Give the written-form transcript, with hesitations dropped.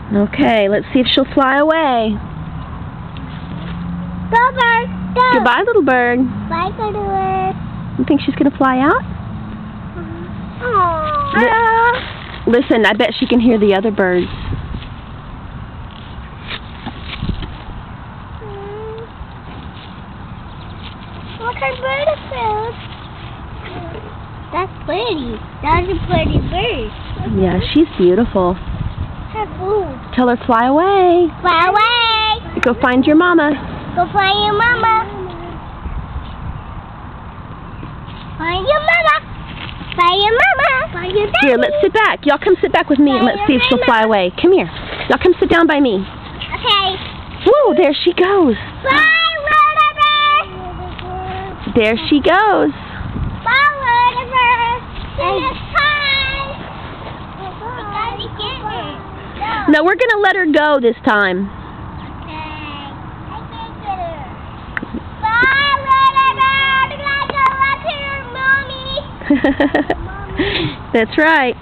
Okay, let's see if she'll fly away. Go, bird. Go. Goodbye, little bird. Bye, little bird. You think she's going to fly out? Aww. Listen, I bet she can hear the other birds. What kind of bird is this? That's pretty. That's a pretty bird. Yeah, she's beautiful. Her food. Tell her fly away. Fly away. Go find your mama. Go find your mama. Find your mama. Find your mama. Find your daddy. Here, let's sit back. Y'all come sit back with me and let's see if she'll fly away. Come here. Y'all come sit down by me. Okay. Woo, there she goes. Bye, little bird. There she goes. Bye, little bird. No, we're going to let her go this time. That's right.